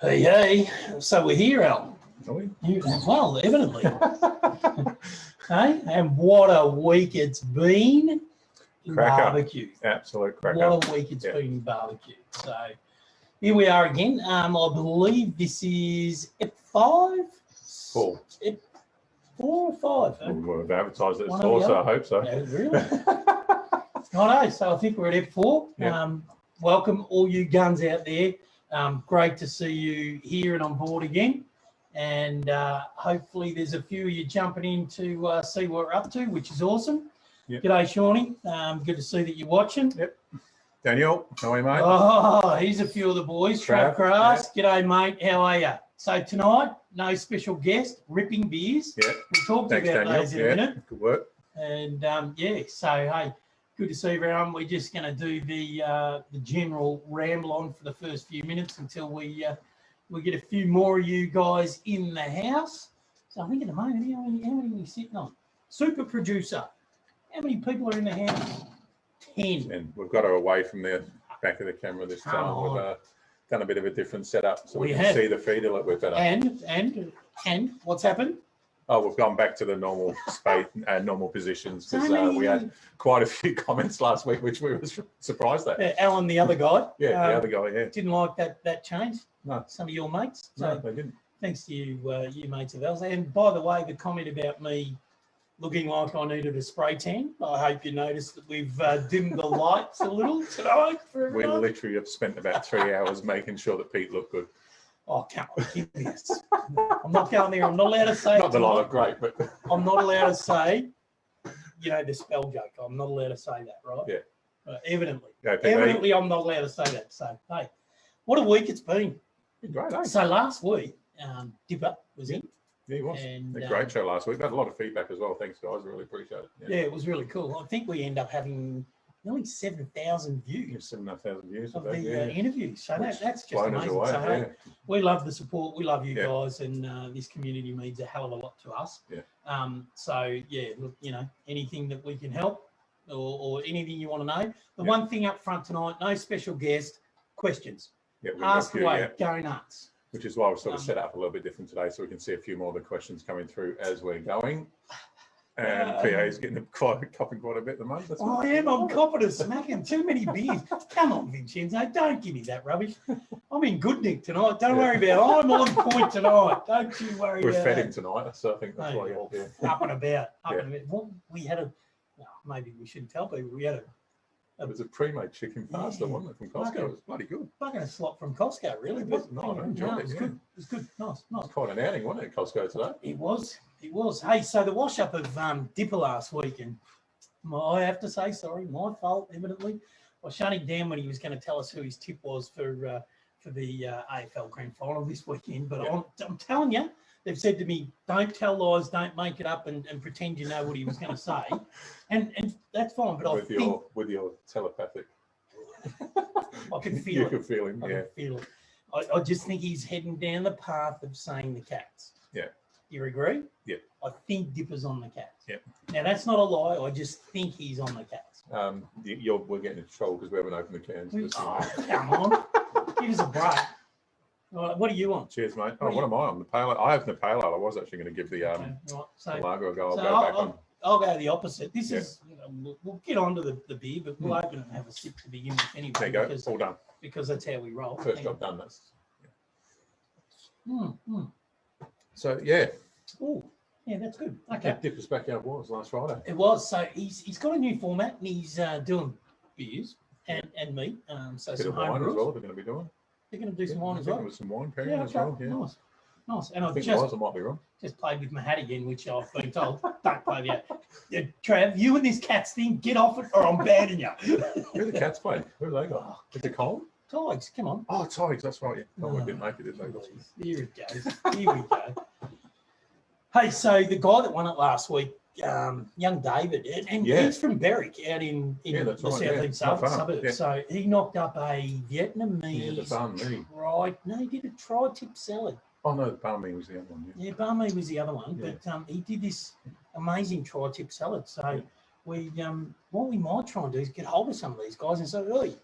Hey, hey. So we're here, Al. Are we? You, well, evidently. Hey, and what a week it's been in barbecue. Absolute cracker. What a week it's been in barbecue. So here we are again. I believe this is Ep5? 4. Ep4 or 5? We've advertised it also, I hope so. Yeah, really? I know. So I think we're at Ep4. Yep. Welcome all you guns out there. Great to see you here and on board again. And hopefully there's a few of you jumping in to see what we're up to, which is awesome. Yep. G'day, Shawnee. Good to see that you're watching. Yep. Daniel, how are you, mate? Oh, here's a few of the boys. Trav Grass. Yep. G'day, mate. How are you? So tonight, no special guest, ripping beers. Yeah. We'll talk about Daniel. those in a minute. Good work. And so hey, good to see everyone. We're just going to do the general ramble on for the first few minutes until we get a few more of you guys in the house. So I think at the moment, how many are we sitting on? Super producer. How many people are in the house? 10. And we've got her away from the back of the camera this time. We've done a bit of a different setup so we can see the feed a little bit better. And what's happened? Oh, we've gone back to the normal space and normal positions because we had quite a few comments last week, which we were surprised at. Alan, the other guy. The other guy, didn't like that change. No, some of your mates. So no, they didn't. Thanks to you mates of ours. And by the way, the comment about me looking like I needed a spray tan. I hope you noticed that we've dimmed the lights a little tonight. We literally have spent about 3 hours making sure that Pete looked good. Oh, come on, give me this. I'm not going there. I'm not allowed to say. Not that I look great, but I'm not allowed to say, the spell joke. I'm not allowed to say that, right? Yeah. Evidently. Yeah, Evidently, I'm not allowed to say that. So, hey, what a week it's been. Great, eh? So last week, Dipper was in. Yeah, he was. And, a great show last week. We had a lot of feedback as well. Thanks, guys. I really appreciate it. Yeah, it was really cool. I think we end up having nearly 7,000 views. Yeah, 7,500 views of the interviews. So that's just amazing. Away, so hey, we love the support. We love you guys, and this community means a hell of a lot to us. Yeah. So look, anything that we can help or anything you want to know. The one thing up front tonight, no special guest, questions. Yeah, ask away, go nuts. Which is why we've sort of set up a little bit different today, so we can see a few more of the questions coming through as we're going. And PA is getting copping quite a bit at the moment. I am. I'm copping a smacking too many beers. Come on, Vincenzo, don't give me that rubbish. I'm in good nick tonight. Don't worry about it. I'm on point tonight. Don't you worry about it. We've fed him tonight, so I think that's why you're here. Up and about. Well, we had maybe we shouldn't tell people. We had it was a pre-made chicken pasta, wasn't it, from Costco? It was bloody good. Fucking a slot from Costco, really. But I enjoyed it. It was good. It was good. Nice. It was quite an outing, wasn't it, Costco today? It was. It was. Hey, so the wash-up of Dipper last week, and I have to say, sorry, my fault, evidently. I shut him down when he was going to tell us who his tip was for the AFL Grand Final this weekend. But I'm telling you, they've said to me, don't tell lies, don't make it up and pretend you know what he was going to say. And that's fine, but with your telepathic. I can feel it. You can feel him, I can feel it. I just think he's heading down the path of saying the Cats. Yeah. You agree? Yeah. I think Dipper's on the Cats. Yeah. Now, that's not a lie. I just think he's on the Cats. We're getting into trouble because we haven't opened the cans. Come on. Give us a break. Right, what do you want? Cheers, mate. What am I on? The pale ale. I have the pale ale. I was actually going to give the lager a go. I'll go the opposite. This is, we'll get on to the beer, but we'll open it and have a sip to begin with anyway. There you go. It's all done. Because that's how we roll. First job done. That's. So, yeah. Oh, yeah, that's good. Okay. Dipper's backyard was last Friday. It was. So he's got a new format and he's doing beers and meat. So some wine as well they're going to be doing. They're going to do some wine as well. With some wine pairing as well. Yeah. Nice. And I might be wrong. Just played with my hat again, which I've been told. Don't play with that. Trav, you and this Cats thing, get off it or I'm banning you. Who are the Cats playing? Who have they got? Is it Cole? Tigers, come on. Oh, Tigers, that's right. Yeah. No, we didn't make it, did they? Here it goes. Here we go. Hey, so the guy that won it last week, young David, and he's from Berwick out in the southeast suburbs. Yeah. So he knocked up a Vietnamese he did a tri-tip salad. Oh no, the banh mi was the other one. Yeah, banh mi was the other one, but he did this amazing tri-tip salad. So what we might try and do is get hold of some of these guys and say, hey,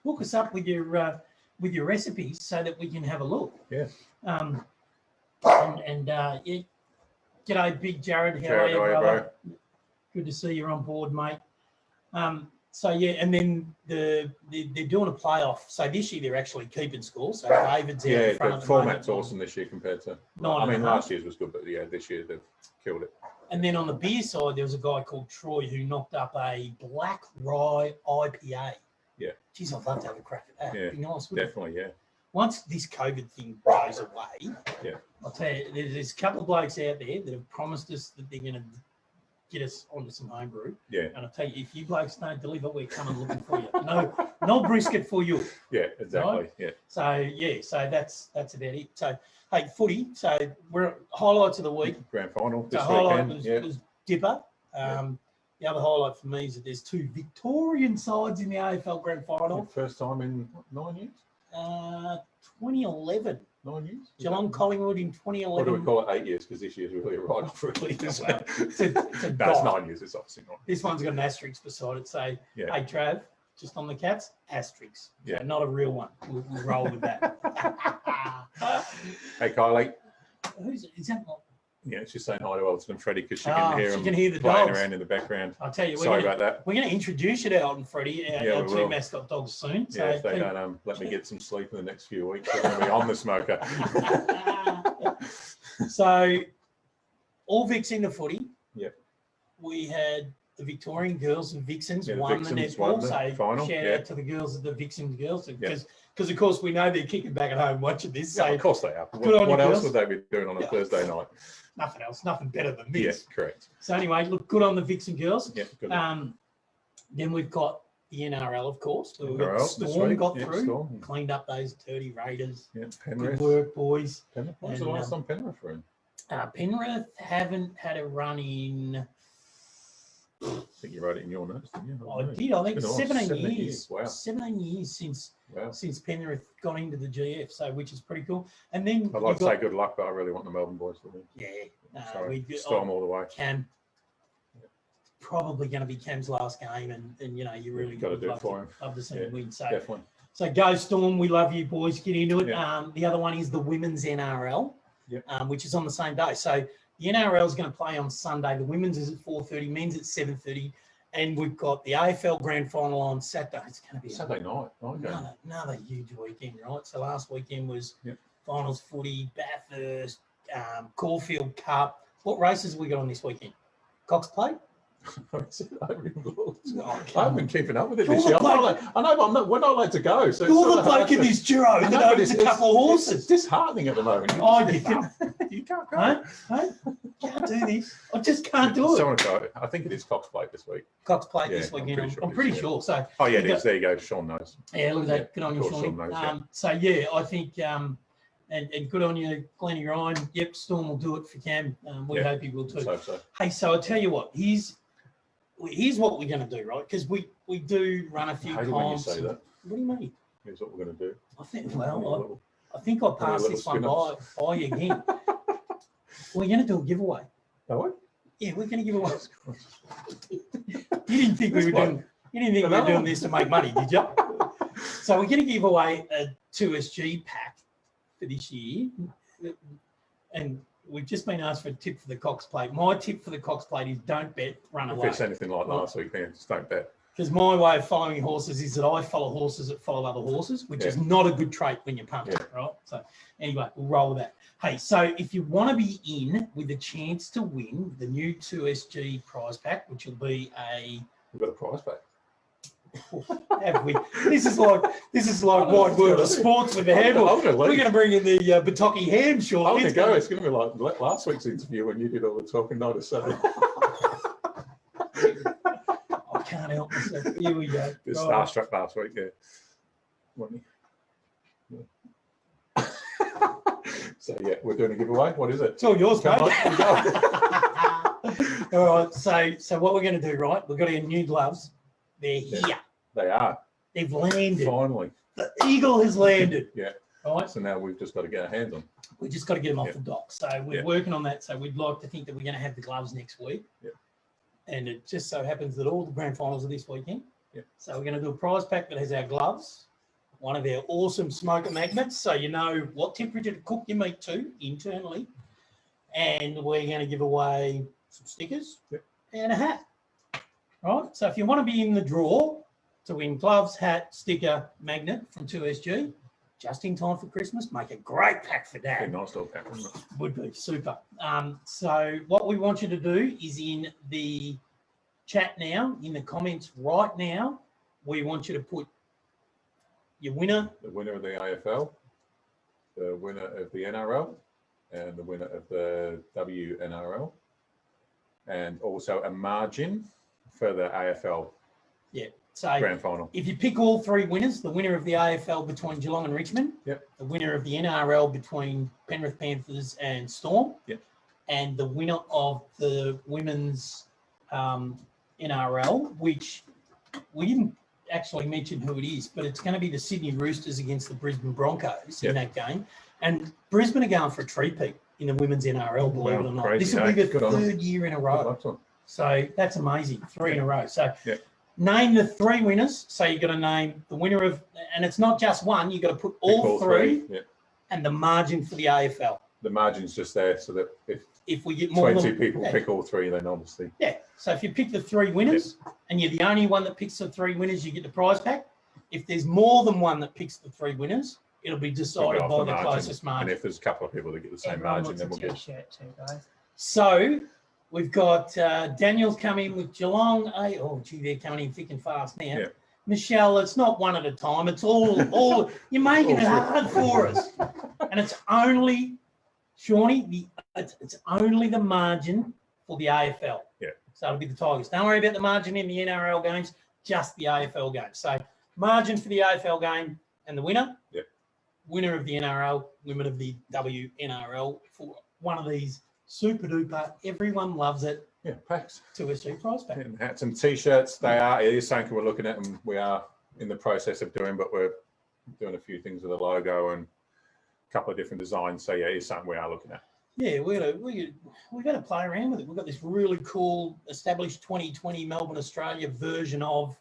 hook us up with your with your recipes so that we can have a look. Yeah. Yeah. G'day, Big Jared. How are you, brother? Good to see you're on board, mate. So yeah, and then they're doing a playoff. So this year they're actually keeping score. So David's out in front the format's awesome this year compared to. I mean, last year's was good, but yeah, this year they've killed it. And then on the beer side, there was a guy called Troy who knocked up a black rye IPA. Yeah. Geez, I'd love to have a crack at that. Yeah, it'd be nice, definitely, yeah. Once this COVID thing goes away, yeah, I'll tell you, there's a couple of blokes out there that have promised us that they're going to get us onto some homebrew. Yeah. And I'll tell you, if you blokes don't deliver, we're coming looking for you. No brisket for you. Yeah, exactly. Right? Yeah. So that's about it. So hey, footy. So we're highlights of the week. Grand final this highlight weekend. was Dipper. The other highlight for me is that there's two Victorian sides in the AFL Grand Final. First time in 9 years? 2011. 9 years? Geelong Collingwood in 2011. Or do we call it 8 years? Because this year's really a write-off, really. It's That's 9 years. It's obviously not. This one's got an asterisk beside it. Say, hey, Trav, just on the Cats, asterisk. Yeah. So not a real one. We'll roll with that. Hey, Kylie. Is that? Yeah, she's saying hi to Elton and Freddie because she can hear them the playing dogs around in the background. I'll tell you, sorry about that. We're going to introduce you to Elton and Freddie, our two mascot dogs soon. Yeah, if they don't let me get some sleep in the next few weeks, we're going to be on the smoker. So, all Vicks in the footy. Yep. We had the Victorian girls and Vixens won the netball. So final. Shout out to the girls of the Vixen girls because of course we know they're kicking back at home watching this. So of course they are. What else would they be doing on a Thursday night? Nothing else, nothing better than this. Yes, correct. So anyway, look good on the Vixen girls. Yeah, good. Then we've got the NRL, of course. We've got NRL, Storm got through, Storm. Cleaned up those dirty Raiders. Yeah, Penrith. Good work, boys. Penrith. When was the last time Penrith were in? Penrith haven't had a run in. I think you wrote it in your notes, didn't you? I did. I think 17 years. Wow. 17 years since Penrith got into the GF, so which is pretty cool. And then I'd like to say good luck, but I really want the Melbourne boys to win. Yeah. Sorry. Storm all the way. Cam. Probably going to be Cam's last game, and you know you really got to do it for him. Love to see him win. So definitely. So go Storm. We love you, boys. Get into it. Yeah. The other one is the women's NRL, yep. Which is on the same day. So the NRL is going to play on Sunday. The women's is at 4:30, men's at 7:30, and we've got the AFL Grand Final on Saturday. It's going to be Saturday night. Okay. Another huge weekend, right? So last weekend was finals footy, Bathurst, Caulfield Cup. What races have we got on this weekend? Cox Plate? I haven't been keeping up with it this year. I know, we're not allowed to go. So you're the bloke in this duo that owns a couple of horses. It's disheartening at the moment. You can't go. Can't do this. I just can't do it. Someone go. I think it is Cox Plate this week. Cox Plate this weekend. I'm pretty sure. So. Oh yeah, it is. There you go. Sean knows. Yeah, look at that. Good on you, Sean. So yeah, I think. And good on you, Glennie Ryan. Yep, Storm will do it for Cam. We hope he will too. So. Hey, so I'll tell you what. Here's what we're going to do, right? Because we do run a few comps. When you say that. What do you mean? Here's what we're going to do. I think. Well, I think I'll pass this one by you again. We're going to do a giveaway. Oh, what? Yeah, we're going to give away. You didn't think we were doing. You didn't think we were doing this to make money, did you? So we're going to give away a 2SG pack for this year, and we've just been asked for a tip for the Cox Plate. My tip for the Cox Plate is don't bet, run away. If it's anything like last week, then just don't bet. Because my way of following horses is that I follow horses that follow other horses, which is not a good trait when you're pumping, right? So anyway, we'll roll with that. Hey, so if you want to be in with a chance to win the new 2SG prize pack, which will be We've got a prize pack. Have we? This is like wide world of sports with the handle. We're going to bring in the Bataki ham shortly. I'm going to go. It's going to be like last week's interview when you did all the talking. Not a say. I can't help myself. Here we go. Bit starstruck last week, So yeah, we're doing a giveaway. What is it? It's all yours, mate. All right. So what we're going to do, right? We've got our new gloves. They're here. They are. They've landed. Finally. The eagle has landed. Yeah. Right. So now we've just got to get our hands on. We've just got to get them off the dock. So we're working on that. So we'd like to think that we're going to have the gloves next week. Yeah. And it just so happens that all the grand finals are this weekend. Yeah. So we're going to do a prize pack that has our gloves, one of our awesome smoker magnets, so you know what temperature to cook your meat to internally. And we're going to give away some stickers and a hat. Right, so if you want to be in the draw to win gloves, hat, sticker, magnet from 2SG, just in time for Christmas, make a great pack for Dad. Nice little pack, wouldn't it? Would be super. So what we want you to do is in the chat now, in the comments right now, we want you to put your winner. The winner of the AFL, the winner of the NRL, and the winner of the WNRL, and also a margin for the AFL So grand final. if you pick all three winners, the winner of the AFL between Geelong and Richmond, the winner of the NRL between Penrith Panthers and Storm, and the winner of the women's NRL, which we didn't actually mention who it is, but it's going to be the Sydney Roosters against the Brisbane Broncos in that game. And Brisbane are going for a three-peat in the women's NRL, believe it or not. This will be the third year in a row. So that's amazing, 3 in a row. So name the 3 winners. So you've got to name the winner of, and it's not just one, you've got to put all three and the margin for the AFL. The margin's just there so that if we get more 20 people pick all 3, then obviously. So if you pick the 3 winners and you're the only one that picks the 3 winners, you get the prize pack. If there's more than one that picks the 3 winners, it'll be decided by the closest margin. And if there's a couple of people that get the same margin, then we'll get a t-shirt too, guys. So we've got Daniel's coming with Geelong. Oh, gee, they're coming in thick and fast now. Michelle, it's not one at a time. It's all you're making it hard for us. And it's only, Shawnee, it's only the margin for the AFL. So it'll be the Tigers. Don't worry about the margin in the NRL games, just the AFL games. So margin for the AFL game and the winner. Winner of the NRL, winner of the WNRL for one of these super duper, everyone loves it. Packs. 2SG prize pack. And hats and t-shirts, it is something we're looking at and we are in the process of doing, but we're doing a few things with the logo and a couple of different designs. So it's something we are looking at. We've got to play around with it. We've got this really cool established 2020 Melbourne, Australia version of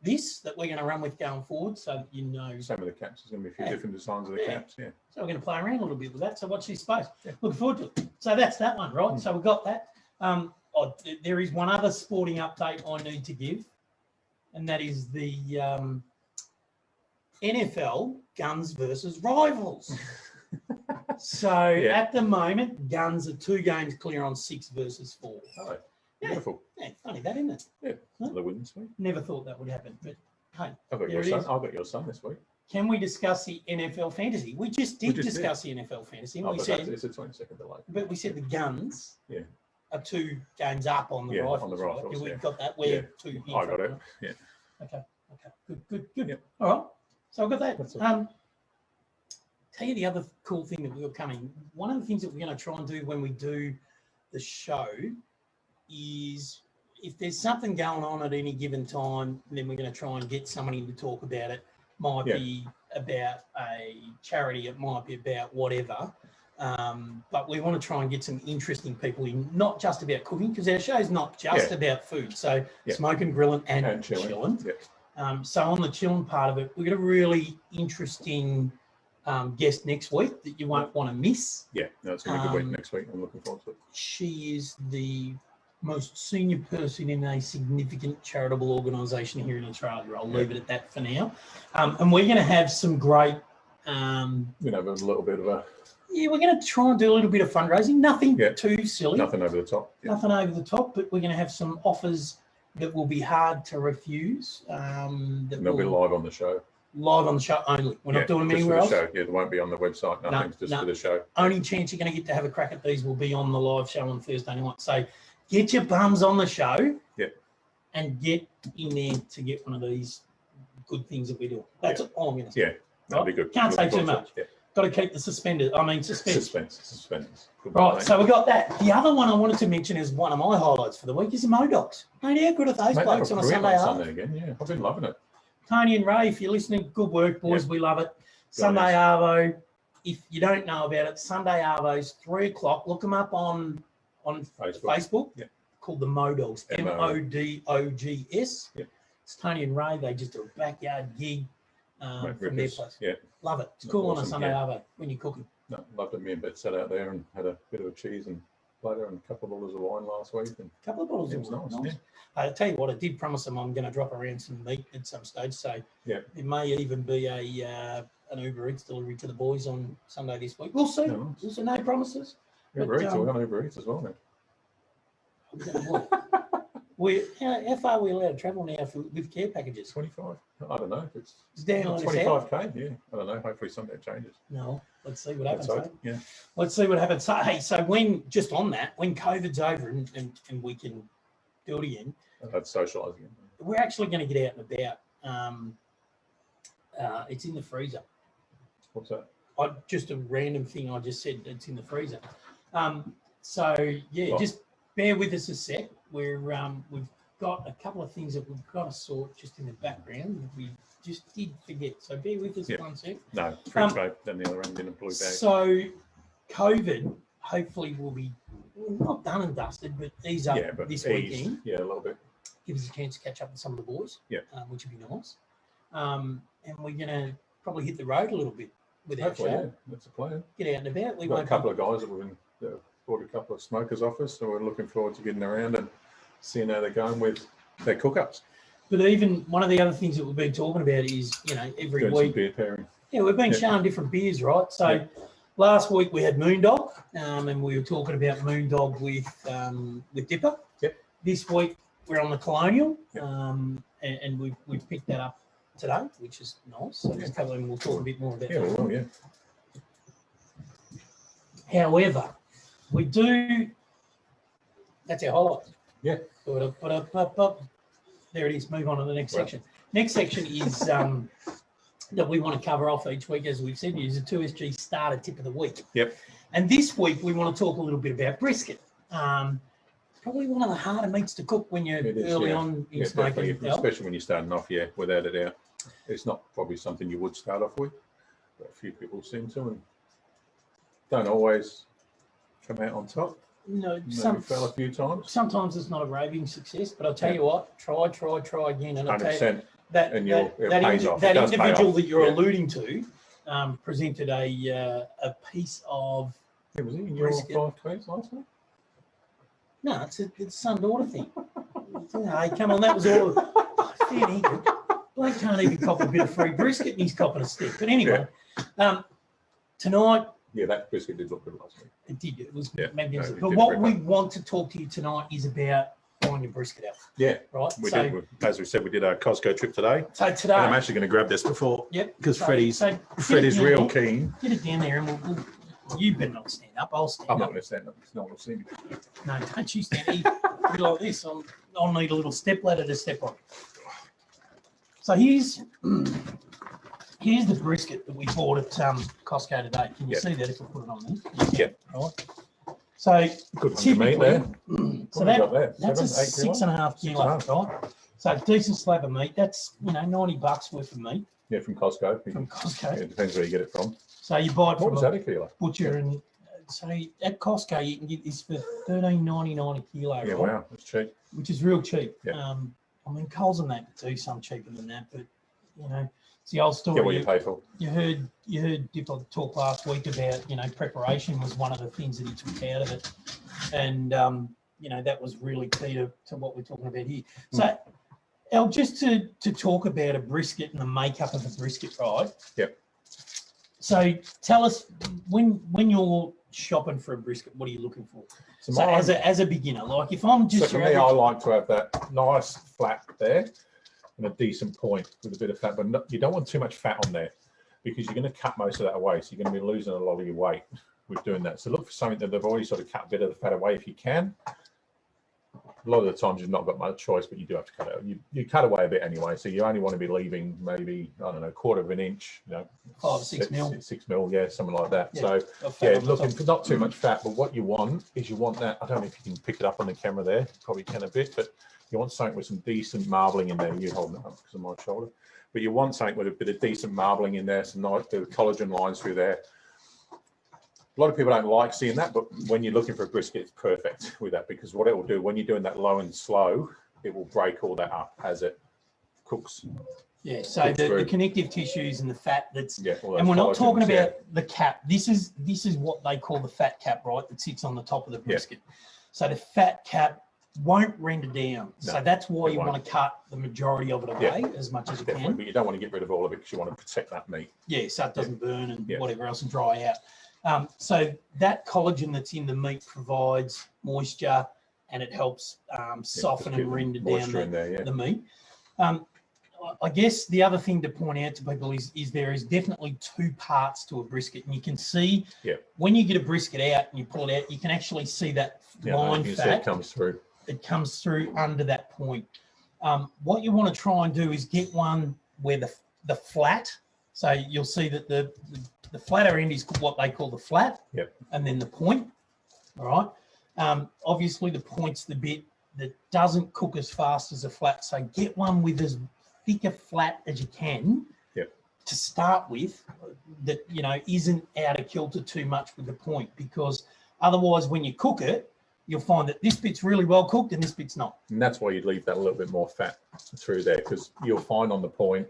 this that we're going to run with going forward, so that you know. Same with the caps. There's going to be a few different designs of the caps. So we're going to play around a little bit with that. So watch this space. Looking forward to it. So that's that one, right? So we've got that. There is one other sporting update I need to give, and that is the NFL Guns versus Rivals. So at the moment, Guns are 2 games clear on 6 versus 4. Oh, beautiful. Funny that, isn't it? The win this week. Never thought that would happen, but hey, I've got your son this week. Can we discuss the NFL fantasy? We just did discuss the NFL fantasy. We said it's a 20-second delay. But we said the Guns are 2 games up on the Rifles. On the Rifles, right? We've got that. We're 2 here. I got it. Okay. Good. All right. So I've got that. Tell you the other cool thing that we've got coming. One of the things that we're going to try and do when we do the show is if there's something going on at any given time, then we're going to try and get somebody to talk about it. Might be about a charity, it might be about whatever. But we want to try and get some interesting people in, not just about cooking, because our show's not just about food. So Smokin and Grillin and Chillin. So on the chillin part of it, we've got a really interesting guest next week that you won't want to miss. It's going to be a good week next week. I'm looking forward to it. She is the most senior person in a significant charitable organisation here in Australia. I'll leave it at that for now. And we're going to have some great... we're going to have a little bit of a... we're going to try and do a little bit of fundraising. Nothing too silly. Nothing over the top. Nothing over the top, but we're going to have some offers that will be hard to refuse. And they'll be live on the show. Live on the show only. We're not doing them anywhere else. Show. They won't be on the website. Nothing's just for the show. Only chance you're going to get to have a crack at these will be on the live show on Thursday night. So get your bums on the show and get in there to get one of these good things that we do. That's all I'm going to say. That'll be good. Can't say too much. Got to keep the suspense. Suspense. Right, so we got that. The other one I wanted to mention is one of my highlights for the week is the Modocs. Mate, how good are those blokes on a Sunday again? I've been loving it. Tony and Ray, if you're listening, good work, boys. We love it. Sunday Arvo. If you don't know about it, Sunday Arvo's 3 o'clock. Look them up on Facebook. Called the Modogs. MODOGS. It's Tony and Ray. They just do a backyard gig. From their place. Yeah, Love it. It's cool on a awesome, Sunday yeah. arvo when you're cooking. No, loved it. Me and Bet sat out there and had a bit of a cheese and platter and a couple of bottles of wine last week. And A couple of bottles it of was wine. nice. Nice. I tell you what, I did promise them I'm going to drop around some meat at some stage. So Yeah. it may even be an Uber Eats delivery to the boys on Sunday this week. We'll see. No, nice. We'll see. No promises. Uber Eats, we're on Uber Eats as well now. How far are we allowed to travel now with care packages? 25. I don't know if it's down on 25k. Yeah, I don't know. Hopefully someday it changes. No, let's see what happens. Yeah. Let's see what happens. So, hey, so when just on that, when COVID's over and we can do it again, That's socialising. we're actually going to get out and about. It's in the freezer. What's that? Just a random thing I just said. It's in the freezer. So yeah, Oh. just bear with us a sec. We've got a couple of things that we've got to sort just in the background. That we just did forget. So bear with us one sec. No, fridge vape down the other end in a blue bag. So COVID hopefully will be not done and dusted, but ease up this weekend. Yeah, a little bit. Give us a chance to catch up with some of the boys. Yeah. Which would be nice. And we're going to probably hit the road a little bit with our Hopefully, show. yeah, that's a plan. Get out and about. We've got a couple of guys that brought a couple of smokers off us, so we're looking forward to getting around and seeing how they're going with their cook-ups. But even one of the other things that we've been talking about is, every Doing week. some beer pairing. Yeah, we've been showing different beers, right? So last week we had Moondog, and we were talking about Moondog with Dipper. Yep. This week we're on the Colonial, Yep. and we've picked that up today, which is nice. So just cover and we'll talk a bit more about Yeah, that. well, yeah. However, we do. That's our highlights. Yeah. There it is. Move on to the next section. Next section is that we want to cover off each week, as we've said, is a 2SG starter tip of the week. Yep. And this week we want to talk a little bit about brisket. Probably one of the harder meats to cook when you're early on in smoking. Especially when you're starting off, without a doubt. It's not probably something you would start off with, but a few people seem to and don't always come out on top. No, Maybe fell a few times. Sometimes it's not a raving success, but I'll tell you what, try again. And 100%. That individual that you're alluding to presented a piece of. Yeah, was it in your 5 tweets last week? No, it's a son-daughter thing. Hey, come on, that was all. Fair dinkum. Blake can't even cop a bit of free brisket and he's copping a stick. But anyway, tonight. Yeah, that brisket did look good last week. It did. It was magnificent. No, but what we want to talk to you tonight is about buying your brisket out. Yeah. Right. We did. As we said, we did our Costco trip today. So today. And I'm actually going to grab this before. Yep. Because Freddie's real keen. Get it down there and we'll you better not stand up. I'll stand up. I'm not going to stand up because no one will see me. No, don't you stand here. Be like this. I'll need a little step ladder to step on. So here's the brisket that we bought at Costco today. Can you see that if I put it on there? Yep. Right. So good meat there. So that's a 6.5 kilo, right? So decent slab of meat. That's $90 worth of meat. Yeah, from Costco. From Costco. Yeah, it depends where you get it from. So you buy it from a kilo? Butcher, and so at Costco you can get this for $13.99 a kilo. Yeah, right? wow, that's cheap. Which is real cheap. Yeah. I mean, Coles and that do some cheaper than that, but it's the old story. Get what you pay for. You heard Dipper talk last week about preparation was one of the things that he took out of it, and that was really key to what we're talking about here. So, Al, just to talk about a brisket and the makeup of a brisket, right? Yep. So tell us when you're shopping for a brisket, what are you looking for? So as a beginner, like if I'm just for me, I like to have that nice flat there and a decent point with a bit of fat, but you don't want too much fat on there because you're going to cut most of that away. So you're going to be losing a lot of your weight with doing that. So look for something that they've already sort of cut a bit of the fat away if you can. A lot of the times you've not got much choice, but you do have to cut it. You cut away a bit anyway, so you only want to be leaving maybe, I don't know, 1/4 of an inch, 6 mil. 6 mil, yeah, something like that. Yeah, so looking for not too much fat, but what you want is you want that. I don't know if you can pick it up on the camera there, probably can a bit, but you want something with some decent marbling in there. You holding it up because of my shoulder, but you want something with a bit of decent marbling in there, some nice collagen lines through there. A lot of people don't like seeing that, but when you're looking for a brisket, it's perfect with that because what it will do when you're doing that low and slow, it will break all that up as it cooks Yeah, so the through. connective tissues and the fat that's, all those and we're not talking collagens, about the cap. This is what they call the fat cap, right? That sits on the top of the brisket. So the fat cap won't render down. No, so that's why you won't. want to cut the majority of it away as much as you can. But you don't want to get rid of all of it because you want to protect that meat. Yeah, so it doesn't burn and whatever else and dry out. So that collagen that's in the meat provides moisture and it helps soften and render down the meat. I guess the other thing to point out to people is there is definitely two parts to a brisket, and you can see when you get a brisket out and you pull it out, you can actually see that line fat. It comes through under that point. What you want to try and do is get one where the flat, so you'll see that the flatter end is what they call the flat, and then the point. All right. Obviously, the point's the bit that doesn't cook as fast as a flat, so get one with as thick a flat as you can to start with, that isn't out of kilter too much with the point, because otherwise when you cook it, you'll find that this bit's really well cooked and this bit's not. And that's why you leave that a little bit more fat through there, because you'll find on the point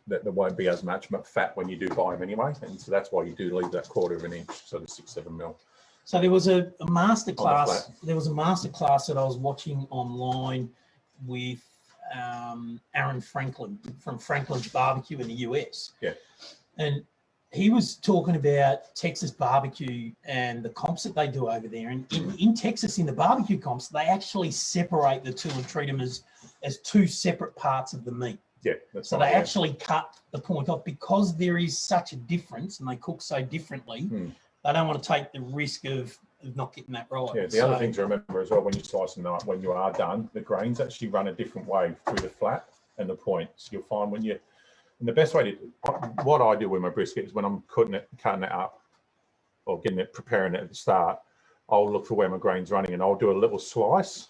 that there won't be as much fat when you do buy them anyway, and so that's why you do leave that 1/4 inch, so the 6-7 mil. So there was a master class. There was a master class that I was watching online with Aaron Franklin from Franklin's Barbecue in the US. And he was talking about Texas barbecue and the comps that they do over there. And in Texas, in the barbecue comps, they actually separate the two and treat them as two separate parts of the meat. So they actually cut the point off because there is such a difference and they cook so differently. They don't want to take the risk of not getting that right. The other thing to remember as well, when you slice them up, when you are done, the grains actually run a different way through the flat and the point. So you'll find when and the best way to, what I do with my brisket is when I'm cutting it up or preparing it at the start, I'll look for where my grain's running and I'll do a little slice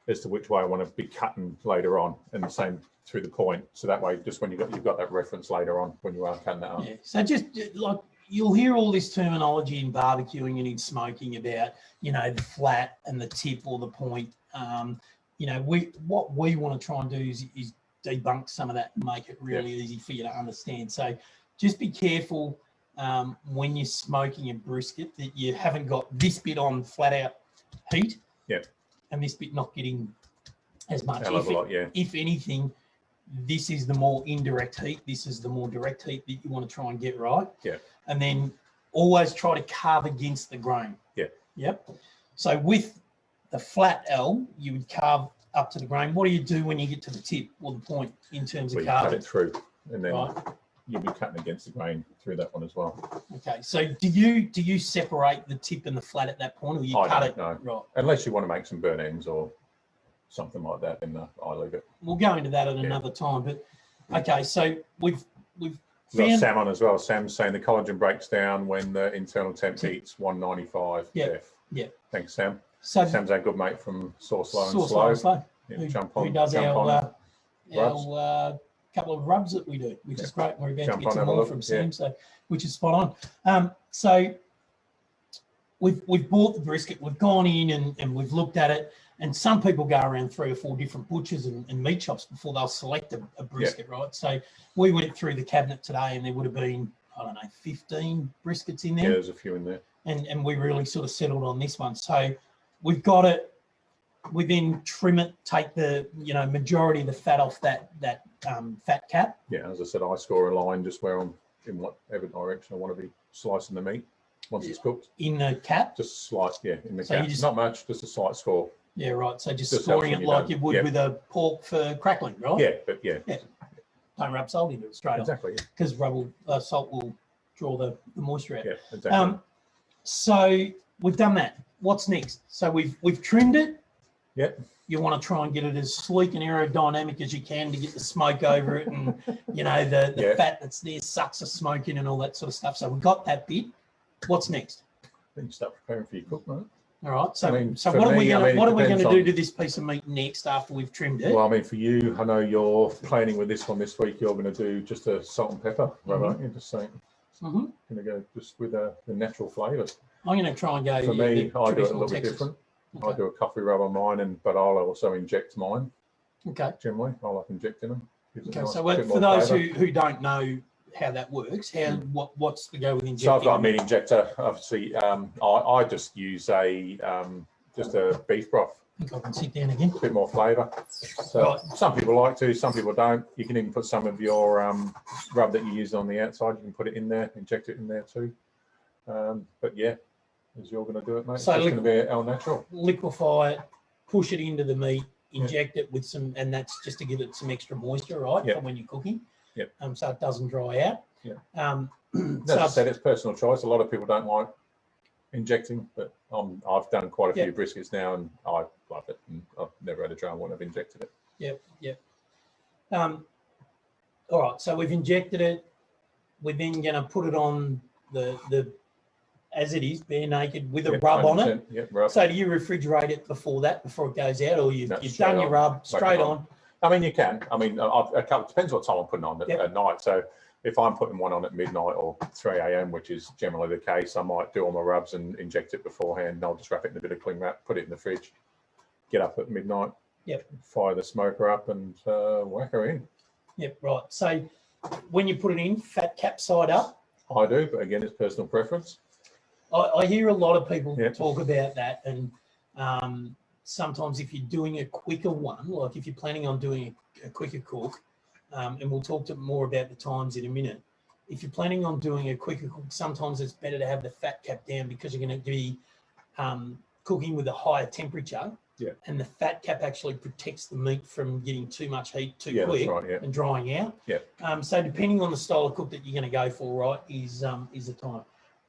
as to which way I want to be cutting later on, and the same through the point. So that way, just when you've got that reference later on when you are cutting that up. So just like, you'll hear all this terminology in barbecuing and in smoking about, the flat and the tip or the point. What we want to try and do is debunk some of that and make it really easy for you to understand. So just be careful when you're smoking a brisket that you haven't got this bit on flat out heat and this bit not getting as much. If anything, this is the more indirect heat. This is the more direct heat that you want to try and get right. And then always try to carve against the grain. So with the flat L, you would carve up to the grain. What do you do when you get to the tip or the point in terms of carving? Cut it through, and then you'll be cutting against the grain through that one as well. Okay, so do you separate the tip and the flat at that point, or you cut it? No, right. Unless you want to make some burnt ends or something like that, then I leave it. We'll go into that at another time. But okay, so we've got Sam on as well. Sam's saying the collagen breaks down when the internal temp heats 195 F. Thanks, Sam. So Sam's our good mate from Sauce Low and Slow. Who does our couple of rubs that we do, which is great. We're about to get some more from Sam, so which is spot on. So we've bought the brisket, we've gone in and we've looked at it, and some people go around 3 or 4 different butchers and meat shops before they'll select a brisket, right? So we went through the cabinet today and there would have been, 15 briskets in there. There's a few in there. And we really sort of settled on this one. So we've got it. We then trim it, take the majority of the fat off that fat cap. As I said, I score a line just where I'm in whatever direction I want to be slicing the meat once it's cooked. In the cap? Just slight, in the cap. Not much, just a slight score. Yeah, right. So just scoring it like you would with a pork for crackling, right? Don't rub salt into it straight off. Because salt will draw the moisture out. Yeah, exactly. So we've done that. What's next? So we've trimmed it. You want to try and get it as sleek and aerodynamic as you can to get the smoke over it, and the fat that's there sucks the smoke in and all that sort of stuff. So we've got that bit. What's next? Then you start preparing for your cook, mate. All right. So what are we going to do to this piece of meat next after we've trimmed it? Well, for you, I know you're planning with this one this week. You're going to do just a salt and pepper, right? You're just saying. Going to go just with the natural flavours. I'm going to try and go. For me, I do it a little bit different. Okay. I do a coffee rub on mine, but I'll also inject mine. Okay. Generally, I like injecting them. Gives it Okay, a nice so bit for more those flavour. who don't know how that works, what's the go with injecting? So I've got a meat injector. Obviously, I just use a beef broth. I think I can sit down again. A bit more flavour. So some people like to, some people don't. You can even put some of your rub that you use on the outside. You can put it in there, inject it in there too. But yeah, as you're going to do it, mate, So it's just going to be al natural. Liquefy it, push it into the meat, inject it with some, and that's just to give it some extra moisture, right, for when you're cooking. Yep. So it doesn't dry out. Yeah. As I said, it's personal choice. A lot of people don't like injecting, but I've done quite a few briskets now, and I love it. And I've never had a dry when I've injected it. Yep. All right, so we've injected it. We're then going to put it on the as it is, bare naked, with a rub on it. Yep, rub. So do you refrigerate it before it goes out, or you've done your rub straight on? I mean, you can. I mean, it depends what time I'm putting on at night. So if I'm putting one on at midnight or 3 a.m., which is generally the case, I might do all my rubs and inject it beforehand. And I'll just wrap it in a bit of cling wrap, put it in the fridge, get up at midnight, fire the smoker up, and whack her in. Yep, right. So when you put it in, fat cap side up? I do, but again, it's personal preference. I hear a lot of people talk about that, and sometimes if you're doing a quicker one, like if you're planning on doing a quicker cook, and we'll talk more about the times in a minute. If you're planning on doing a quicker cook, sometimes it's better to have the fat cap down because you're going to be cooking with a higher temperature. Yeah. And the fat cap actually protects the meat from getting too much heat too quick and drying out. Yeah. So depending on the style of cook that you're going to go for, right, is the time.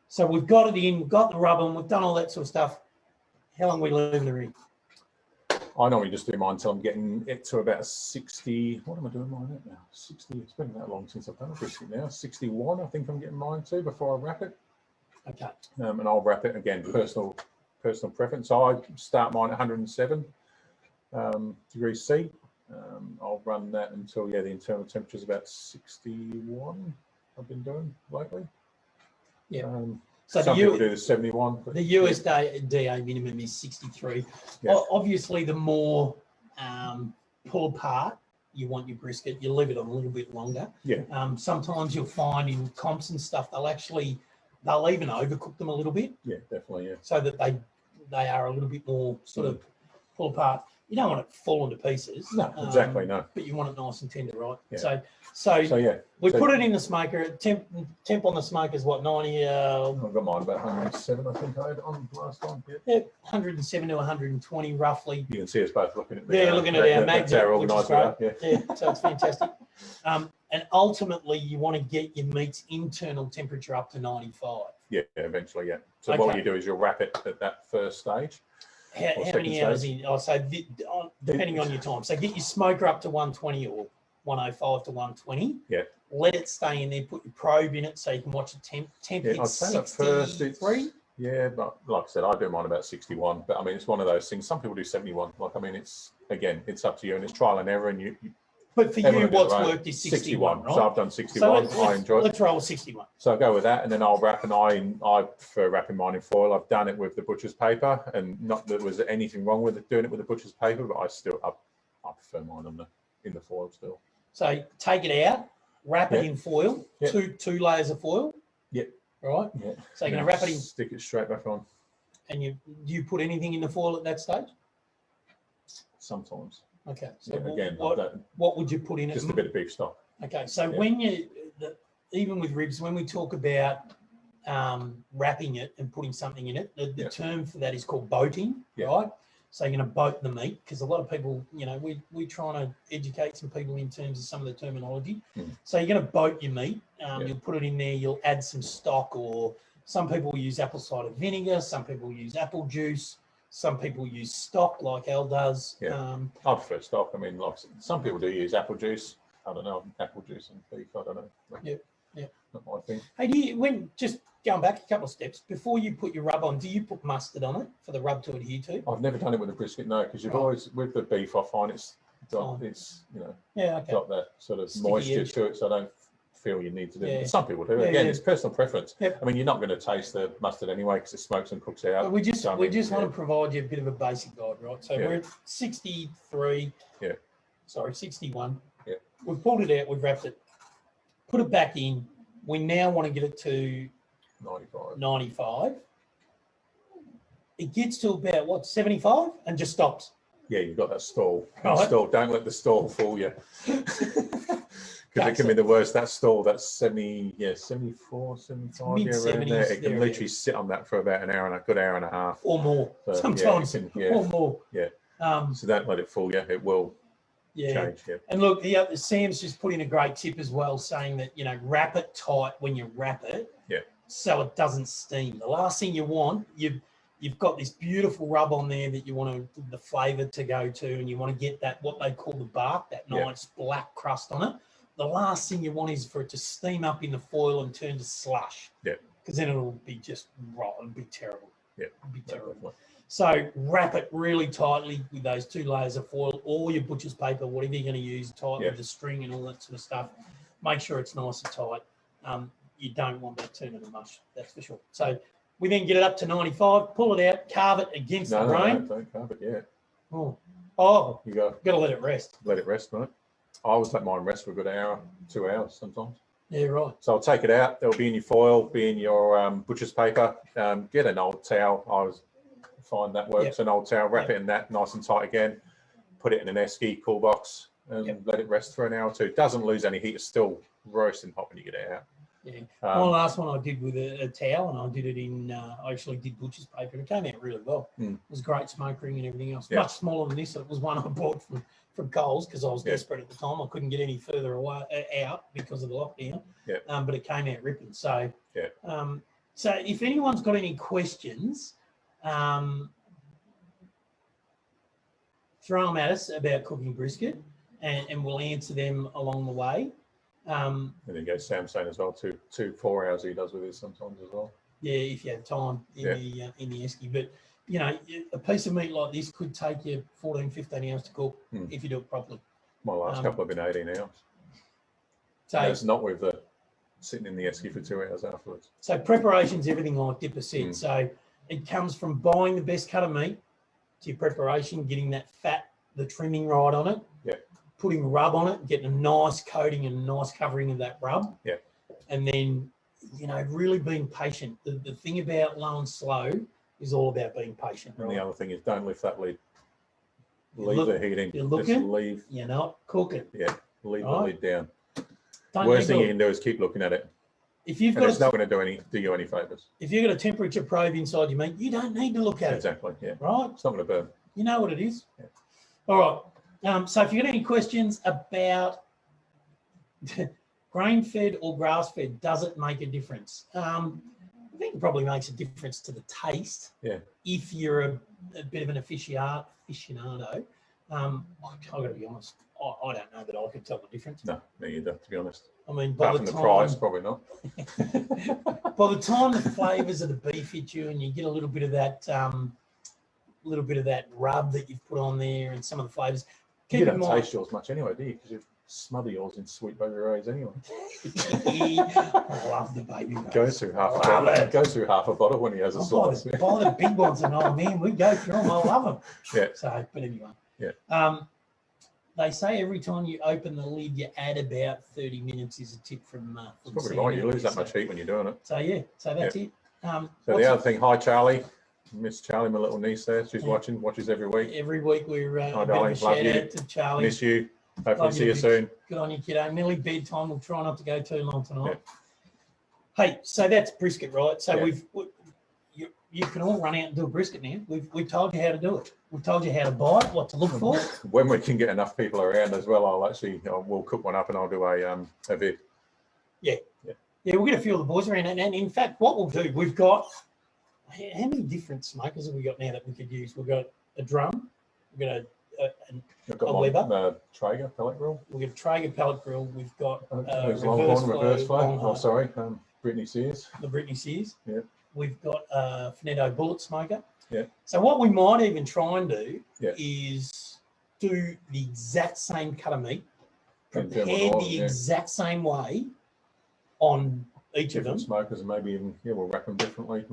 So we've got it in, we've got the rub on, we've done all that sort of stuff. How long are we leaving the rig? I normally just do mine until I'm getting it to about 60. What am I doing mine at now? 60. It's been that long since I've done a brisket now. 61, I think I'm getting mine to before I wrap it. Okay. And I'll wrap it again, personal preference. So I start mine at 107 degrees C. I'll run that until the internal temperature is about 61. I've been doing lately. Yeah. So some people do the 71. The USDA minimum is 63. Yeah. Obviously, the more pull apart you want your brisket, you leave it on a little bit longer. Yeah. Sometimes you'll find in comps and stuff, they'll even overcook them a little bit. Yeah, definitely. Yeah. So that they are a little bit more sort of pull apart. You don't want it to fall into pieces. No, exactly, no. But you want it nice and tender, right? Yeah. So we put it in the smoker. Temp on the smoker is what, 90? I've got mine about 107, I think I had on last time. Yeah, 107 to 120 roughly. You can see us both looking at me. Yeah, looking at our mags. They're organised with that. Yeah, so it's fantastic. And ultimately, you want to get your meat's internal temperature up to 95. Yeah, eventually, yeah. So what you do is you'll wrap it at that first stage. How many hours in? Depending on your time. So get your smoker up to 120 or 105 to 120. Yeah. Let it stay in there. Put your probe in it so you can watch the temp. I'd say at first it's 3. Yeah, but like I said, I do mine about 61. But I mean, it's one of those things. Some people do 71. Like I mean, it's up to you, and it's trial and error. And but for you, what's worked is 61, right? So I've done 61. So I enjoy it. Let's roll with 61. So I'll go with that, and then I'll wrap, and I prefer wrapping mine in foil. I've done it with the butcher's paper, and not that there was anything wrong with it doing it with the butcher's paper, but I prefer mine in the foil still. So take it out, wrap it in foil, two layers of foil. Yep. Right. Yeah. So you're going to wrap it in. Stick it straight back on. And do you put anything in the foil at that stage? Sometimes. Okay. So again, what would you put in it? Just a bit of beef stock. Okay. So when even with ribs, when we talk about wrapping it and putting something in it, the term for that is called boating, right? So you're going to boat the meat, because a lot of people, we're trying to educate some people in terms of some of the terminology. So you're going to boat your meat. You'll put it in there. You'll add some stock, or some people use apple cider vinegar. Some people use apple juice. Some people use stock, like Al does. Yeah. I prefer stock. I mean, like some people do use apple juice. I don't know, apple juice and beef. I don't know. Yeah. Not my thing. Hey, just going back a couple of steps, before you put your rub on, do you put mustard on it for the rub to adhere to? I've never done it with a brisket, no, because you've always, with the beef, I find it's got got that sort of sticky moisture edge to it, so I don't feel you need to do it. But some people do. Again, it's personal preference. Yep. I mean, you're not going to taste the mustard anyway because it smokes and cooks out. But we just want to provide you a bit of a basic guide, right? So we're at 63. Yeah. Sorry, 61. Yeah. we've pulled it out, we've wrapped it, put it back in. We now want to get it to 95. It gets to about, what, 75 and just stops. Yeah, you've got that stall. Right. Stall. Don't let the stall fool you. Because it can be the worst. That stall, that's 74, 75, around there. It can literally sit on that for about an hour and a good hour and a half. Or more, so, sometimes, or more. Yeah. So don't let it fool you. It will change. Yeah. And look, Sam's just put in a great tip as well, saying that, you know, wrap it tight when you wrap it. Yeah. So it doesn't steam. The last thing you want, you've got this beautiful rub on there that you want the flavour to go to, and you want to get that, what they call the bark, that nice black crust on it. The last thing you want is for it to steam up in the foil and turn to slush. Yeah. Because then it'll be just raw. It'll be terrible. Yeah. It'll be terrible. So wrap it really tightly with those 2 layers of foil, or your butcher's paper, whatever you're going to use, tight with the string and all that sort of stuff. Make sure it's nice and tight. You don't want that turning to mush, that's for sure. So we then get it up to 95, pull it out, carve it against the grain. No, don't carve it yet. Oh, you got to let it rest. Let it rest, right? I always let mine rest for a good hour, 2 hours sometimes. Yeah, right. So I'll take it out. It'll be in your foil, be in your butcher's paper. Get an old towel. I always find that works. An old towel, wrap it in that nice and tight again. Put it in an esky, cool box, and let it rest for an hour or two. It doesn't lose any heat. It's still roasting hot when you get it out. Yeah. My last one I did with a towel, and I did it in, I actually did butcher's paper, and it came out really well. It was great smoke ring and everything else. Much smaller than this. It was one I bought from Coles because I was desperate at the time. I couldn't get any further away out because of the lockdown. But it came out ripping. So, so if anyone's got any questions, throw them at us about cooking brisket, and we'll answer them along the way. And then go Sam saying as well, 4 hours he does with this sometimes as well. Yeah, if you have time in the esky. But you know, a piece of meat like this could take you 14, 15 hours to cook if you do it properly. My last couple have been 18 hours. So it's not with the sitting in the esky for 2 hours afterwards. So preparation's everything, like Dipper said. So it comes from buying the best cut of meat to your preparation, getting that fat, the trimming right on it. Yeah. Putting rub on it, getting a nice coating and a nice covering of that rub. Yeah. And then, you know, really being patient. The thing about low and slow is all about being patient. And the other thing is don't lift that lid. Leave the heating. You're looking, just leave. You're not cooking. Yeah, leave the lid down. Worst thing you can do is keep looking at it. If you've got, it's not going to do you any favours. If you've got a temperature probe inside your meat, you don't need to look at it. Exactly, yeah. Right? It's not going to burn. You know what it is. Yeah. All right. So if you've got any questions about grain-fed or grass-fed, does it make a difference? I think it probably makes a difference to the taste. Yeah. If you're a bit of an aficionado. I've got to be honest. I don't know that I could tell the difference. No, me either, to be honest. I mean, apart from the price, probably not. By the time the flavours of the beef hit you, and you get a little bit of that, rub that you've put on there, and some of the flavours. You don't taste yours much anyway, do you? Because you smother yours in sweet baby rays anyway. I love the baby rays. Goes through half a bottle. Goes through half a bottle when he has a slice. Buy the big ones, and oh man, we go through them. I love them. Yeah. So, but anyway. Yeah. They say every time you open the lid, you add about 30 minutes is a tip from probably right. You lose that much heat when you're doing it. So, yeah. So, that's it. So, the other thing, hi, Charlie. Miss Charlie, my little niece there. She's watches every week. Every week we're hi, darling. Love you. Out to Charlie. Miss you. Hopefully see you soon. Good on you, kiddo. Nearly bedtime. We'll try not to go too long tonight. Yeah. Hey, so that's brisket, right? So you can all run out and do a brisket now. We've told you how to do it. We've told you how to buy it, what to look for. When we can get enough people around as well, we'll cook one up and I'll do a vid. Yeah, we'll get a few of the boys around. And in fact, what we'll do, we've got, how many different smokers have we got now that we could use? We've got a drum, we've got a Weber, Traeger pellet grill. We've got a Traeger pellet grill. We've got reverse flow. Oh, sorry, Brittany Sears. The Brittany Sears. Yeah. We've got a Finetto bullet smoker. Yeah. So what we might even try and do is do the exact same cut of meat, prepared the exact same way on each of them. Smokers, and maybe even we'll wrap them differently.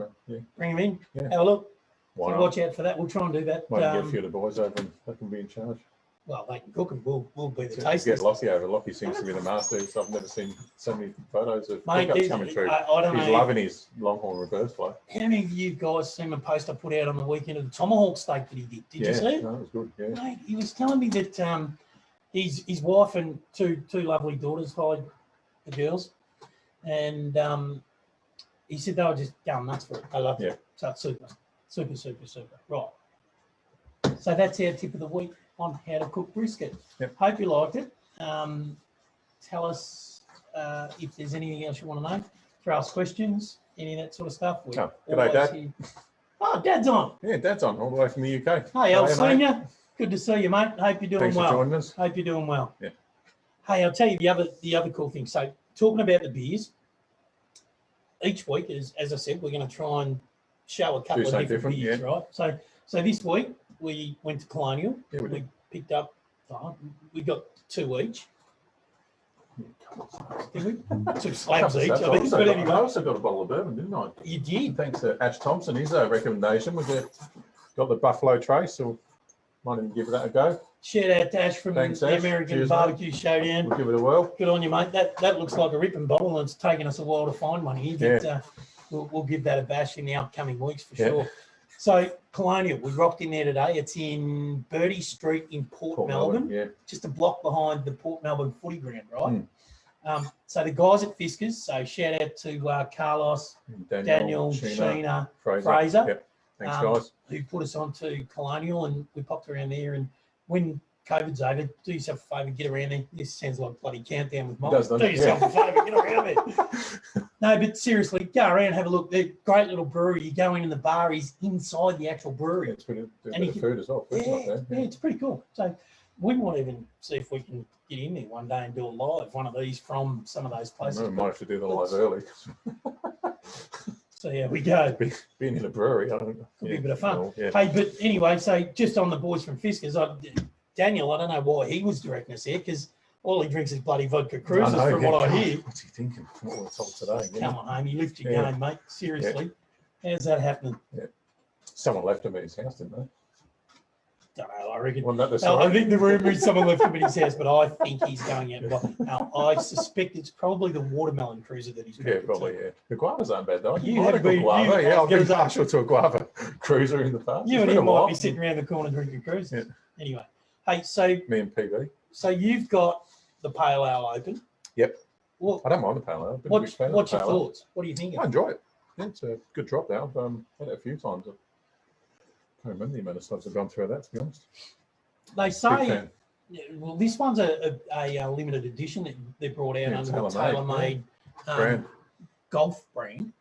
Bring them in. Yeah. Have a look. Why so watch out for that. We'll try and do that. Might get a few of the boys over and they can be in charge. Well, they can cook and we'll be the Get tasters. Lockie over. Lockie seems to be the master. I've never seen so many photos of Mate, pickups coming through. I don't He's know. loving his Longhorn reverse flow. How many of you guys seen a post I put out on the weekend of the tomahawk steak that he did? Did you see it? No, it was good. Yeah. Mate, he was telling me that his wife and two lovely daughters hired the girls, and he said they were just going nuts for it. I loved it. So it's super. Right. So that's our tip of the week on how to cook brisket. Yep. Hope you liked it. Tell us if there's anything else you want to know. Throw us questions, any of that sort of stuff. G'day, Dad. Oh, Dad's on. Yeah, Dad's on all the way from the UK. Hey, El Senior. Good to see you, mate. Hope you're doing Thanks well. for joining us. Hope you're doing well. Yeah. Hey, I'll tell you the other cool thing. So talking about the beers, each week, as I said, we're going to try and show a couple of different beers, right? So this week we went to Colonial. Yeah, we picked up. We got 2 each. Did we? 2 slabs each. I think. But anyway, I also got a bottle of bourbon, didn't I? You did. Thanks to Ash Thompson, his recommendation. We got the Buffalo Trace, so might even give that a go. Shout out to Ash from the American Barbecue Showdown. We'll give it a whirl. Good on you, mate. That looks like a ripping bottle, and it's taken us a while to find one here. But we'll give that a bash in the upcoming weeks for sure. So Colonial, we rocked in there today. It's in Bertie Street in Port Melbourne, just a block behind the Port Melbourne footy ground, right? So the guys at Fiskars, so shout out to Carlos, Daniel, Sheena, Fraser. Yep. Thanks, guys. Who put us on to Colonial, and we popped around there. And when COVID's over, do yourself a favour, get around there. This sounds like a bloody countdown with mine. Do yourself a favour, get around there. No, but seriously, go around, have a look. They're great little brewery. You go in and the bar is inside the actual brewery. Yeah, it's pretty good food as well. Yeah, it's pretty cool. So we might even see if we can get in there one day and do a live one of these from some of those places. We might have to do the live early. So yeah, we go. Being in a brewery, I don't know. Could be a bit of fun. Well, yeah. Hey, but anyway, so just on the boys from Fiskars, Daniel, I don't know why he was directing us here, because all he drinks is bloody vodka cruises, from what I hear. What's he thinking? What we're told today. Come on, home, you lift your game, mate. Seriously. How's that happening? Yeah. Someone left him at his house, didn't they? Don't know, I reckon. I think the rumour is someone left him at his house, but I think he's going out. Now, I suspect it's probably the watermelon cruiser that he's drinking. Yeah, probably, The guavas aren't bad, though. You have been, guava. I've been partial to a guava cruiser in the past. You and he might be sitting around the corner drinking cruisers. Yeah. Anyway, hey, so... Me and PB. So you've got the pale ale open. Yep. Well, I don't mind the pale ale. What's your thoughts? What do you think? I enjoy it. Yeah, it's a good drop now. I've had it a few times. I can't remember the amount of times I've gone through that, to be honest. They say, well, this one's a limited edition that they brought out under the TaylorMade brand. Golf brand.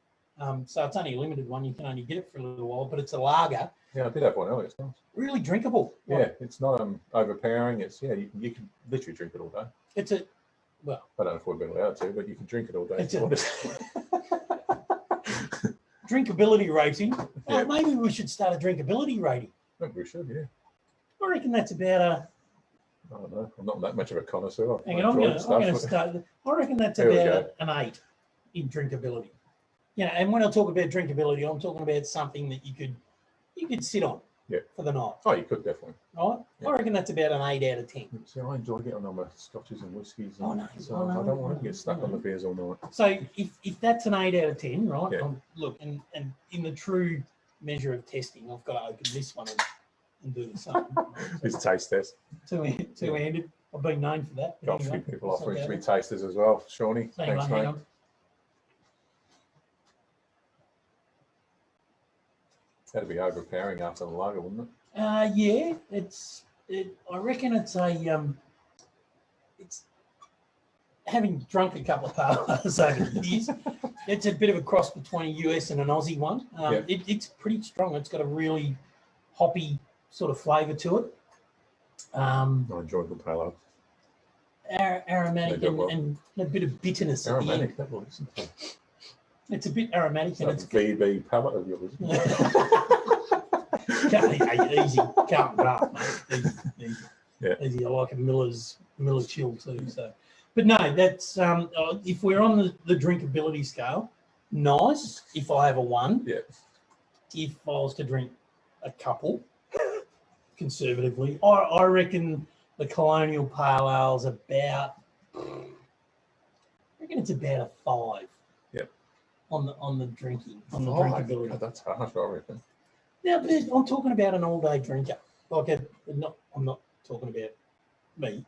So it's only a limited one. You can only get it for a little while, but it's a lager. Yeah, I did have one earlier. It's nice. Really drinkable. Yeah, it's not overpowering. It's you can literally drink it all day. It's a well. I don't know if we've been allowed to, but you can drink it all day. Drinkability rating. Oh, maybe we should start a drinkability rating. I think we should, yeah. I reckon that's about a. I don't know. I'm not that much of a connoisseur. Hang on, I'm going to start. I reckon that's about an 8 in drinkability. Yeah, and when I talk about drinkability, I'm talking about something that you could sit on for the night. Oh, you could definitely. Right? Yeah. I reckon that's about an 8 out of 10. See, I enjoy getting on my scotches and whiskies. And I don't want to get stuck on the beers all night. So if that's an 8 out of 10, right? Yeah. Look, and in the true measure of testing, I've got to open this one and do the same. It's a taste test. Two-handed. I've been known for that. Got a few people offering to be tasters as well. Shawnee, thanks, mate. That'd be overpowering after the lager, wouldn't it? Yeah, I reckon it's it's having drunk a couple of pales over the years. It's a bit of a cross between a US and an Aussie one. It's pretty strong. It's got a really hoppy sort of flavour to it. I enjoy the pale ale. Aromatic and a bit of bitterness. Aromatic, that will listen to. It's a bit aromatic. It's and it's BB palate of yours. Easy, can't run, mate. Easy. I like a Miller Chill too. So, but no, that's if we're on the drinkability scale, nice. If I have a 1, if I was to drink a couple, conservatively, I reckon The Colonial Pale Ale's about, I reckon it's about a 5. Yep. On the drinking, on the Oh, drinkability. God, that's harsh, I reckon. Now, but I'm talking about an all-day drinker. I'm not talking about me. I'm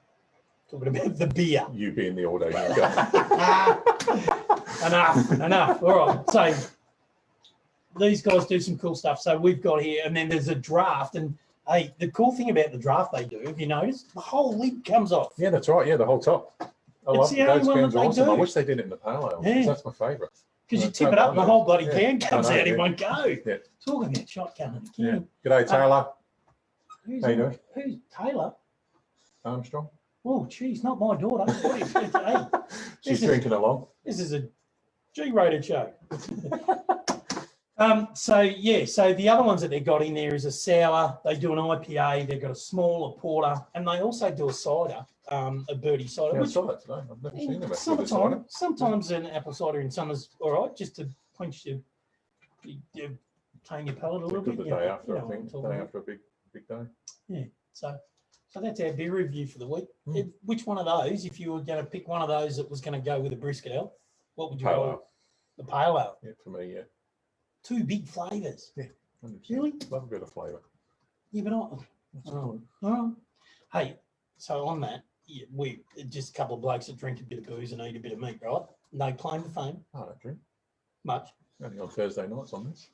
talking about the beer. You being the all-day drinker. Enough. All right. So these guys do some cool stuff. So we've got here, and then there's a draft. And hey, the cool thing about the draft they do, have you noticed? The whole lid comes off. Yeah, that's right. Yeah, the whole top. I love the only one cans that are they awesome. do. I wish they did it in the pale ale. Yeah. That's my favourite. Because you tip it up and the whole bloody can Yeah. comes I know, out in yeah. one go. Yeah. Talking about shotgun in the Yeah. can. G'day, Taylor Who's How you doing? Who's Taylor? Armstrong. Oh, geez, not my daughter. Hey, She's This is- drinking along. this is a G-rated show. So the other ones that they've got in there is a sour. They do an IPA. They've got a small, a porter, and they also do a cider, a birdie cider. Yeah, I which saw that today. I've never seen them. sometimes an apple cider in summer's all right, just to quench your tame your palate a little Good bit. the you day know, after, you I know what I'm think. talking Day about. after a big day. So that's our beer review for the week. Mm. Which one of those, if you were going to pick one of those that was going to go with a brisket ale, what would you Pale go? ale. The pale ale. Yeah, for me, yeah. 2 big flavours. 100%. Really? Love a bit of flavour. Yeah, but not. Oh. Hey, so on that, yeah, we just a couple of blokes that drink a bit of booze and eat a bit of meat, right? No claim to fame, I don't drink. much. Only on Thursday nights on this.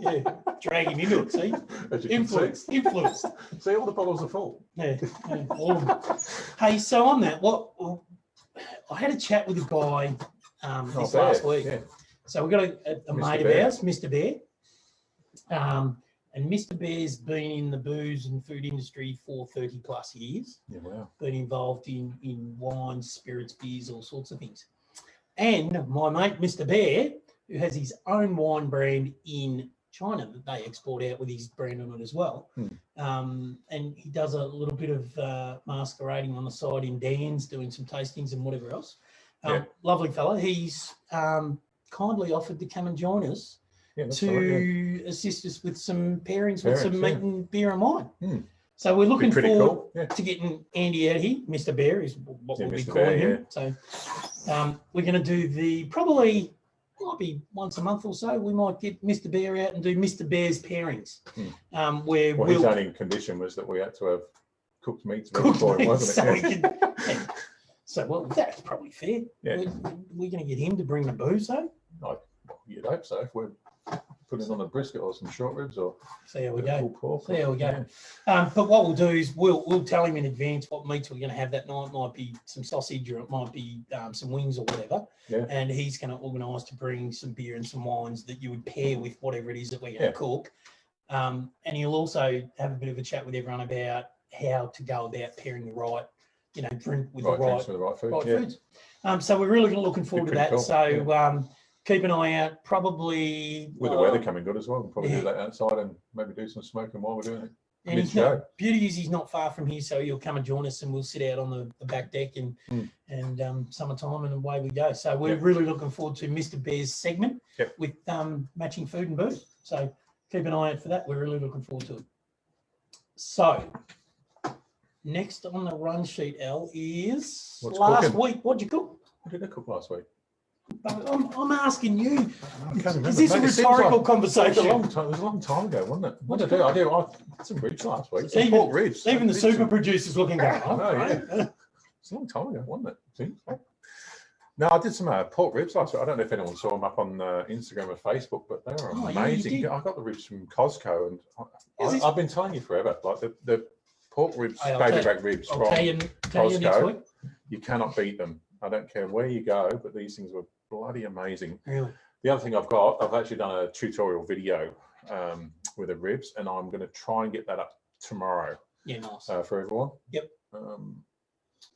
Yeah, drag him into it. See, As you can see. influence. See, all the bottles are full. Yeah, all of them. Hey, so on that, I had a chat with a guy this last week. Yeah. So we've got a Mr. mate of Bear. ours, Mr. Bear. And Mr. Bear's been in the booze and food industry for 30 plus years, Yeah, wow. been involved in wine, spirits, beers, all sorts of things. And my mate, Mr. Bear, who has his own wine brand in China that they export out with his brand on it as well. And he does a little bit of masquerading on the side in Dan's, doing some tastings and whatever else. Yeah. Lovely fella. He's kindly offered to come and join us Yeah, that's to right, assist us with some pairings with some Pairings, meat yeah. and beer and wine. Mm. So we're looking pretty forward cool. Yeah. to getting Andy out here. Mr. Bear is what Yeah, we'll be Mr. calling Bear, him. So we're going to do probably might be once a month or so. We might get Mr. Bear out and do Mr. Bear's pairings. Where Well, his only condition was that we had to have cooked meats ready cooked for him, meat, wasn't so it? we can. Yeah. So well, that's probably fair. Yeah. We're going to get him to bring the booze though. You'd hope so. If we're putting on a brisket or some short ribs or See how we a go. pulled pork. See how we go. Yeah. But what we'll do is we'll tell him in advance what meats we're going to have that night. It might be some sausage or it might be some wings or whatever. Yeah. And he's going to organise to bring some beer and some wines that you would pair with whatever it is that we're going to cook. And he'll also have a bit of a chat with everyone about how to go about pairing the right, drink with the Drinks with the right food. Yeah. foods. So we're really looking forward to pretty that. cool, So keep an eye out. Probably With the weather coming good as well, we'll probably do that outside and maybe do some smoking while we're doing it. And he's beauty is he's not far from here, so he'll come and join us, and we'll sit out on the back deck and summertime, and away we go. So we're really looking forward to Mr. Bear's segment with matching food and booze. So keep an eye out for that. We're really looking forward to it. So next on the run sheet, Al, is What's last cooking? week. What'd you cook? What did I cook last week? I'm asking you. I can't remember. Is this a Mate, it seems rhetorical like- It was conversation? it was a long time ago, wasn't it? What did I do? I had some ribs last week. Some Even- pork ribs. Even the Ribs super and- producer's looking going, I know, yeah. It's a long time ago, wasn't it? Seems like. No, I did some pork ribs last week. I don't know if anyone saw them up on Instagram or Facebook, but they were Oh, yeah, you amazing. did. I got the ribs from Costco, and Is this- I've been telling you forever, like the pork ribs, Hey, I'll baby tell- back ribs I'll from tell you next Costco. week. You cannot beat them. I don't care where you go, but these things were bloody amazing. Really? The other thing I've actually done a tutorial video with the ribs, and I'm going to try and get that up tomorrow Yeah, nice. for everyone. Yep.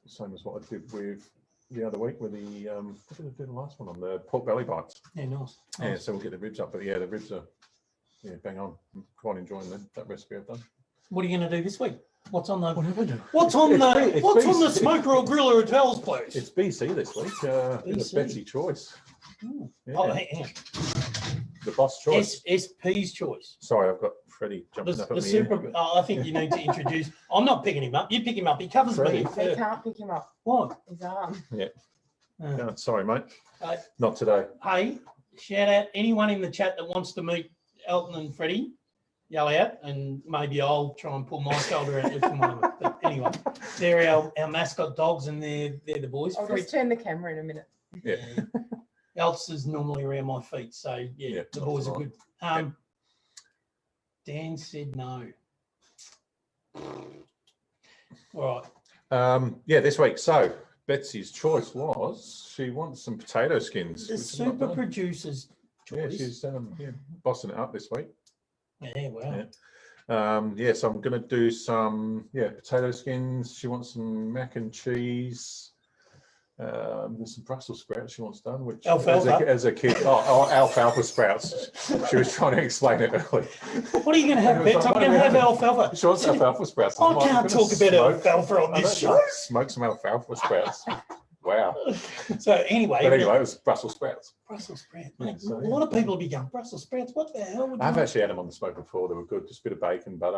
Same as what I did with the other week with the what did I do the last one on the pork belly bites? Yeah, nice. Yeah, Nice. so we'll get the ribs up, but yeah, the ribs are bang on. I'm quite enjoying that recipe I've done. What are you going to do this week? What's on the What have I done? What's on It's the BC. smoker or griller hotels, please? It's BC this week. It's BC. Betsy Choice. Ooh. Yeah. Oh, hang on. the boss choice. SP's choice. Sorry, I've got Freddie jumping up at The me. super. I think you need to introduce. I'm not picking him up. You pick him up. He covers me. They can't pick him up. What? His arm. Yeah. No, sorry, mate. Uh, Not today. Hey, shout out anyone in the chat that wants to meet Elton and Freddie. Yell out, and maybe I'll try and pull my shoulder out with one of them. But anyway, they're our mascot dogs, and they're the boys. I'll just turn the camera in a minute. Yeah. Else is normally around my feet, so yeah, the boys are good. Dan said no. All right. Yeah, this week. So Betsy's choice was she wants some potato skins. The super producer's Yeah, choice. she's bossing it up this week. Yeah, wow. Yeah. So I'm going to do some potato skins. She wants some mac and cheese. There's some Brussels sprouts she wants done, which Alfalfa. as a kid, alfalfa sprouts. She was trying to explain it early. What are you going to have, Bets? I'm going to have alfalfa. She wants alfalfa sprouts. I can't talk about alfalfa on this show. Smoke some alfalfa sprouts. Wow. So anyway, But anyway, it was Brussels sprouts. Brussels sprouts. Yeah, Mate, so, a lot of people will be going, Brussels sprouts, what the hell would you I've want? actually had them on the smoke before. They were good. Just a bit of bacon, butter.